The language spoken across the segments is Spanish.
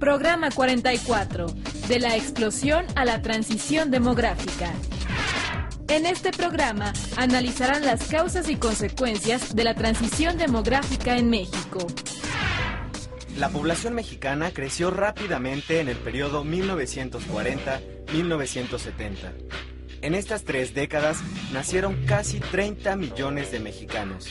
Programa 44, de la explosión a la transición demográfica. En este programa analizarán las causas y consecuencias de la transición demográfica en México. La población mexicana creció rápidamente en el periodo 1940-1970. En estas 3 décadas nacieron casi 30 millones de mexicanos.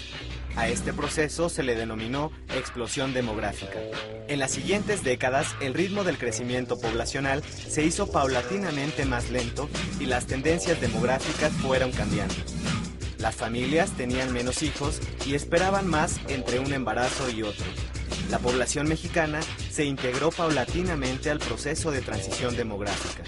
A este proceso se le denominó explosión demográfica. En las siguientes décadas, el ritmo del crecimiento poblacional se hizo paulatinamente más lento y las tendencias demográficas fueron cambiando. Las familias tenían menos hijos y esperaban más entre un embarazo y otro. La población mexicana se integró paulatinamente al proceso de transición demográfica.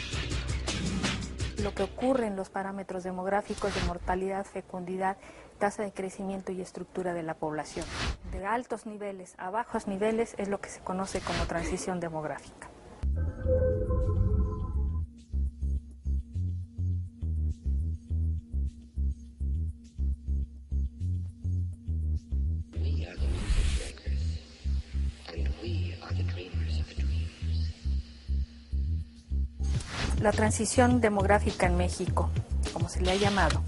Lo que ocurre en los parámetros demográficos de mortalidad, fecundidad, tasa de crecimiento y estructura de la población. De altos niveles a bajos niveles es lo que se conoce como transición demográfica. La transición demográfica en México, como se le ha llamado.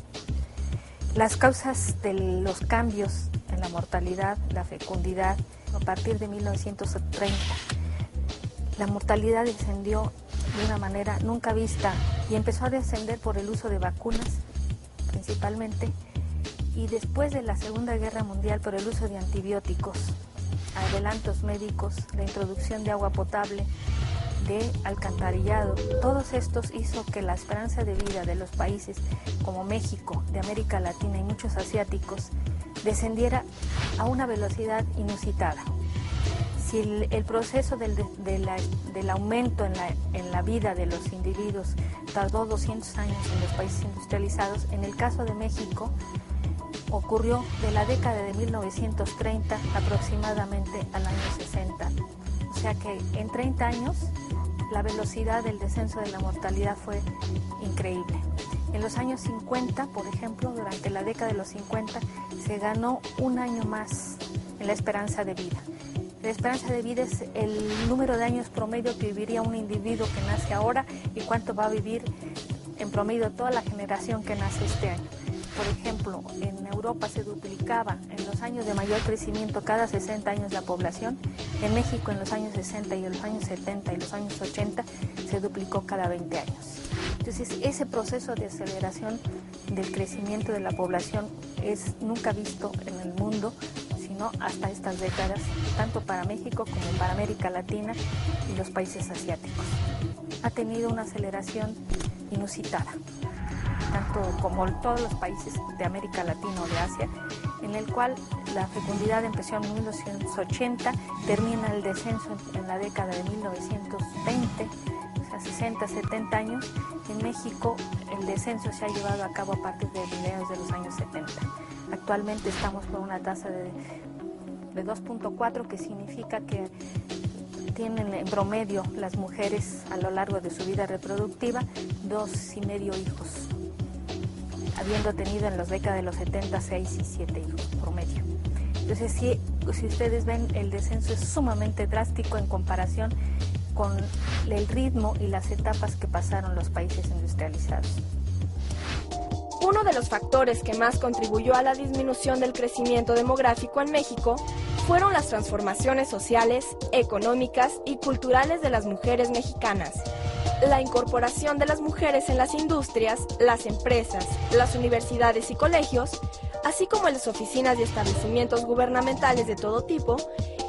Las causas de los cambios en la mortalidad, la fecundidad, a partir de 1930, la mortalidad descendió de una manera nunca vista y empezó a descender por el uso de vacunas, principalmente, y después de la Segunda Guerra Mundial por el uso de antibióticos, adelantos médicos, la introducción de agua potable, de alcantarillado. Todos estos hizo que la esperanza de vida de los países como México, de América Latina y muchos asiáticos descendiera a una velocidad inusitada. Si el proceso del aumento en la vida de los individuos tardó 200 años en los países industrializados, en el caso de México ocurrió de la década de 1930 aproximadamente al año 60. O sea que en 30 años la velocidad del descenso de la mortalidad fue increíble. En los años 50, por ejemplo, durante la década de los 50, se ganó un año más en la esperanza de vida. La esperanza de vida es el número de años promedio que viviría un individuo que nace ahora y cuánto va a vivir en promedio toda la generación que nace este año. Por ejemplo, en Europa se duplicaba en los años de mayor crecimiento cada 60 años la población. En México en los años 60 y en los años 70 y los años 80 se duplicó cada 20 años. Entonces ese proceso de aceleración del crecimiento de la población es nunca visto en el mundo, sino hasta estas décadas, tanto para México como para América Latina y los países asiáticos. Ha tenido una aceleración inusitada, tanto como todos los países de América Latina o de Asia, en el cual la fecundidad empezó en 1980, termina el descenso en la década de 1920, o sea, 60, 70 años. En México el descenso se ha llevado a cabo a partir de mediados de los años 70. Actualmente estamos con una tasa de 2.4, que significa que tienen en promedio las mujeres a lo largo de su vida reproductiva 2,5 hijos, habiendo tenido en las décadas de los 70 6 y 7 hijos promedio. Entonces si ustedes ven, el descenso es sumamente drástico en comparación con el ritmo y las etapas que pasaron los países industrializados. Uno de los factores que más contribuyó a la disminución del crecimiento demográfico en México fueron las transformaciones sociales, económicas y culturales de las mujeres mexicanas. La incorporación de las mujeres en las industrias, las empresas, las universidades y colegios, así como en las oficinas y establecimientos gubernamentales de todo tipo,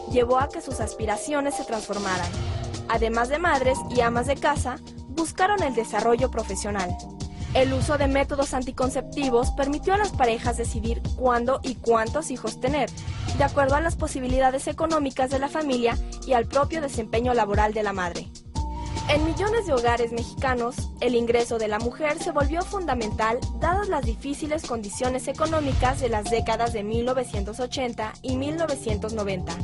llevó a que sus aspiraciones se transformaran. Además de madres y amas de casa, buscaron el desarrollo profesional. El uso de métodos anticonceptivos permitió a las parejas decidir cuándo y cuántos hijos tener, de acuerdo a las posibilidades económicas de la familia y al propio desempeño laboral de la madre. En millones de hogares mexicanos, el ingreso de la mujer se volvió fundamental dadas las difíciles condiciones económicas de las décadas de 1980 y 1990.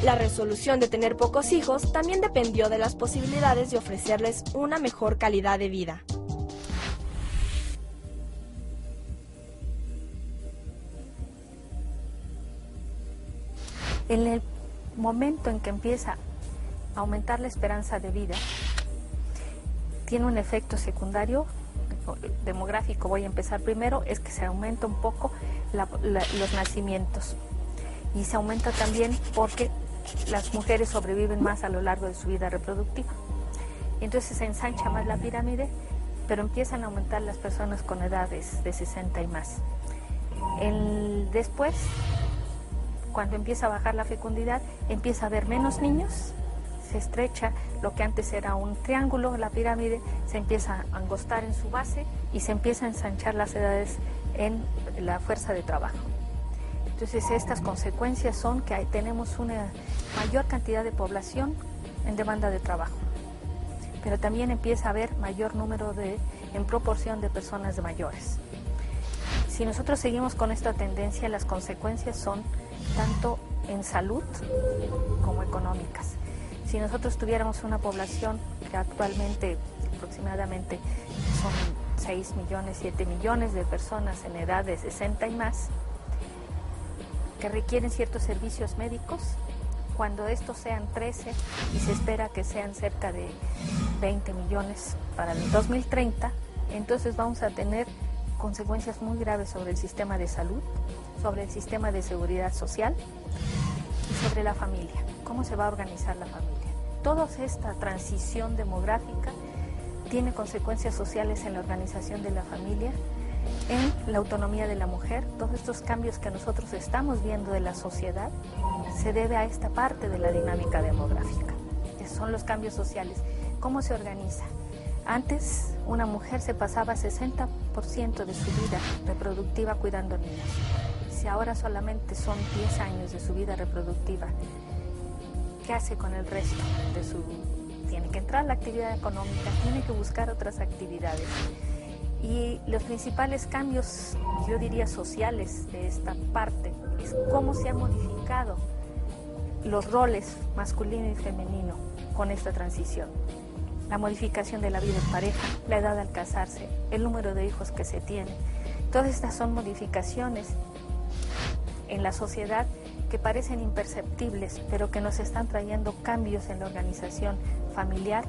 La resolución de tener pocos hijos también dependió de las posibilidades de ofrecerles una mejor calidad de vida. En el momento en que empieza aumentar la esperanza de vida, tiene un efecto secundario demográfico. Voy a empezar primero, es que se aumenta un poco los nacimientos, y se aumenta también porque las mujeres sobreviven más a lo largo de su vida reproductiva. Entonces se ensancha más la pirámide, pero empiezan a aumentar las personas con edades de 60 y más. Después, cuando empieza a bajar la fecundidad, empieza a haber menos niños, se estrecha lo que antes era un triángulo, la pirámide se empieza a angostar en su base y se empieza a ensanchar las edades en la fuerza de trabajo. Entonces estas consecuencias son que tenemos una mayor cantidad de población en demanda de trabajo, pero también empieza a haber mayor número en proporción de personas mayores. Si nosotros seguimos con esta tendencia, las consecuencias son tanto en salud como económicas. Si nosotros tuviéramos una población que actualmente aproximadamente son 6 millones, 7 millones de personas en edad de 60 y más, que requieren ciertos servicios médicos, cuando estos sean 13 y se espera que sean cerca de 20 millones para el 2030, entonces vamos a tener consecuencias muy graves sobre el sistema de salud, sobre el sistema de seguridad social y sobre la familia. ¿Cómo se va a organizar la familia? Toda esta transición demográfica tiene consecuencias sociales en la organización de la familia, en la autonomía de la mujer. Todos estos cambios que nosotros estamos viendo de la sociedad se debe a esta parte de la dinámica demográfica, que son los cambios sociales. ¿Cómo se organiza? Antes una mujer se pasaba 60% de su vida reproductiva cuidando niños. Si ahora solamente son 10 años de su vida reproductiva, ¿qué hace con el resto de su vida? Tiene que entrar a la actividad económica, tiene que buscar otras actividades. Y los principales cambios, yo diría sociales, de esta parte es cómo se han modificado los roles masculino y femenino con esta transición. La modificación de la vida en pareja, la edad al casarse, el número de hijos que se tiene. Todas estas son modificaciones en la sociedad que parecen imperceptibles, pero que nos están trayendo cambios en la organización familiar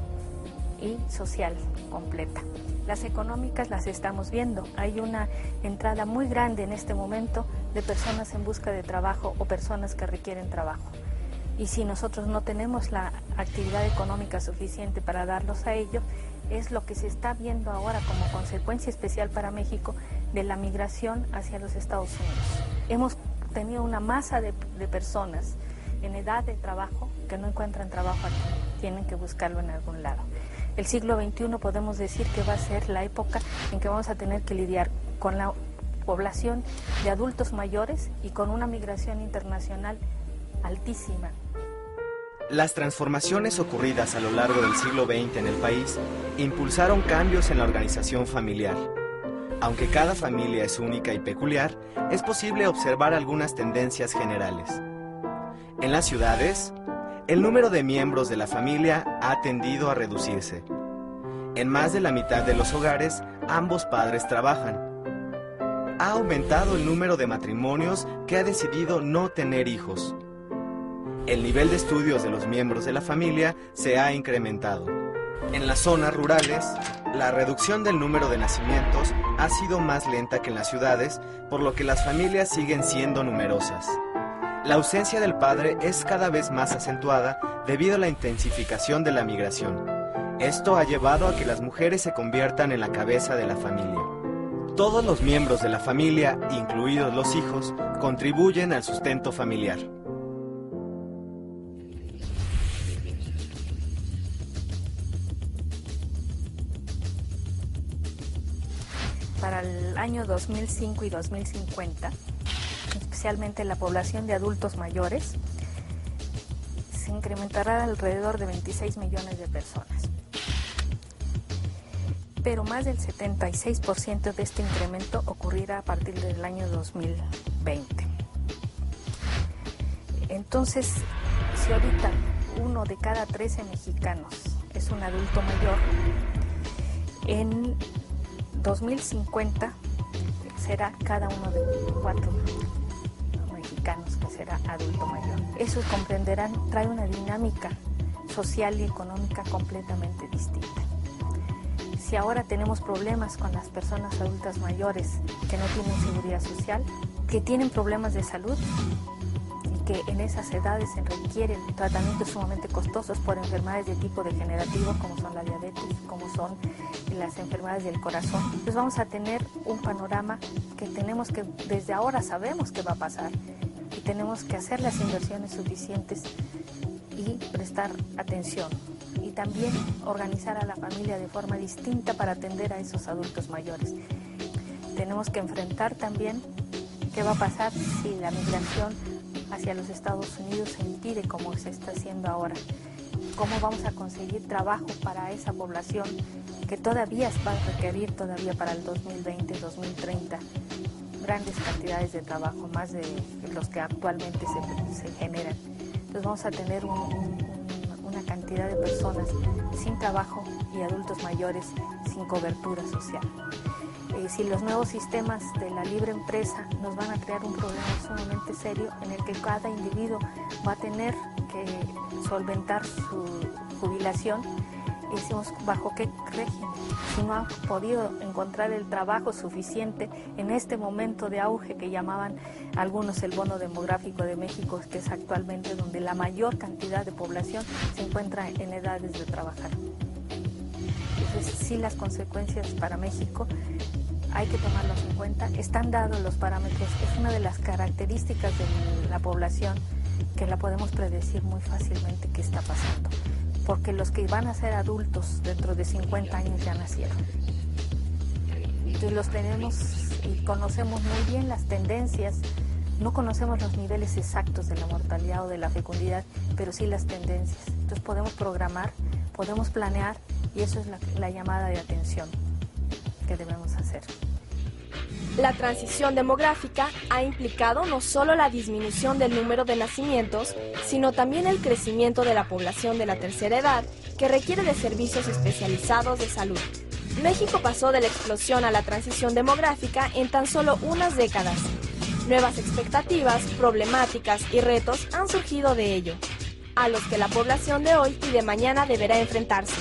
y social completa. Las económicas las estamos viendo. Hay una entrada muy grande en este momento de personas en busca de trabajo o personas que requieren trabajo. Y si nosotros no tenemos la actividad económica suficiente para darlos a ellos, es lo que se está viendo ahora como consecuencia especial para México de la migración hacia los Estados Unidos. Hemos tenido una masa de personas en edad de trabajo que no encuentran trabajo aquí, tienen que buscarlo en algún lado. El siglo XXI podemos decir que va a ser la época en que vamos a tener que lidiar con la población de adultos mayores y con una migración internacional altísima. Las transformaciones ocurridas a lo largo del siglo XX en el país impulsaron cambios en la organización familiar. Aunque cada familia es única y peculiar, es posible observar algunas tendencias generales. En las ciudades, el número de miembros de la familia ha tendido a reducirse. En más de la mitad de los hogares, ambos padres trabajan. Ha aumentado el número de matrimonios que ha decidido no tener hijos. El nivel de estudios de los miembros de la familia se ha incrementado. En las zonas rurales, la reducción del número de nacimientos ha sido más lenta que en las ciudades, por lo que las familias siguen siendo numerosas. La ausencia del padre es cada vez más acentuada debido a la intensificación de la migración. Esto ha llevado a que las mujeres se conviertan en la cabeza de la familia. Todos los miembros de la familia, incluidos los hijos, contribuyen al sustento familiar. Para el año 2005 y 2050, especialmente la población de adultos mayores, se incrementará alrededor de 26 millones de personas. Pero más del 76% de este incremento ocurrirá a partir del año 2020. Entonces, si ahorita 1 de cada 13 mexicanos es un adulto mayor, en 2050 será cada uno de 4 mexicanos que será adulto mayor. Eso, comprenderán, trae una dinámica social y económica completamente distinta. Si ahora tenemos problemas con las personas adultas mayores que no tienen seguridad social, que tienen problemas de salud y que en esas edades se requieren tratamientos sumamente costosos por enfermedades de tipo degenerativo como son la diabetes, como son las enfermedades del corazón, pues vamos a tener un panorama que tenemos que, desde ahora sabemos que va a pasar y tenemos que hacer las inversiones suficientes y prestar atención. Y también organizar a la familia de forma distinta para atender a esos adultos mayores. Tenemos que enfrentar también qué va a pasar si la migración hacia los Estados Unidos se impide como se está haciendo ahora. Cómo vamos a conseguir trabajo para esa población que todavía va a requerir todavía para el 2020-2030 grandes cantidades de trabajo, más de los que actualmente se generan. Entonces vamos a tener una cantidad de personas sin trabajo y adultos mayores sin cobertura social. Si los nuevos sistemas de la libre empresa nos van a crear un problema sumamente serio en el que cada individuo va a tener que solventar su jubilación, y decimos, ¿bajo qué régimen? Si no ha podido encontrar el trabajo suficiente en este momento de auge que llamaban algunos el bono demográfico de México, que es actualmente donde la mayor cantidad de población se encuentra en edades de trabajar. Entonces, sí, las consecuencias para México hay que tomarlos en cuenta. Están dados los parámetros. Es una de las características de la población que la podemos predecir muy fácilmente qué está pasando, porque los que van a ser adultos dentro de 50 años ya nacieron. Entonces los tenemos y conocemos muy bien las tendencias. No conocemos los niveles exactos de la mortalidad o de la fecundidad, pero sí las tendencias. Entonces podemos programar, podemos planear, y eso es la llamada de atención que debemos hacer. La transición demográfica ha implicado no solo la disminución del número de nacimientos, sino también el crecimiento de la población de la tercera edad, que requiere de servicios especializados de salud. México pasó de la explosión a la transición demográfica en tan solo unas décadas. Nuevas expectativas, problemáticas y retos han surgido de ello, a los que la población de hoy y de mañana deberá enfrentarse.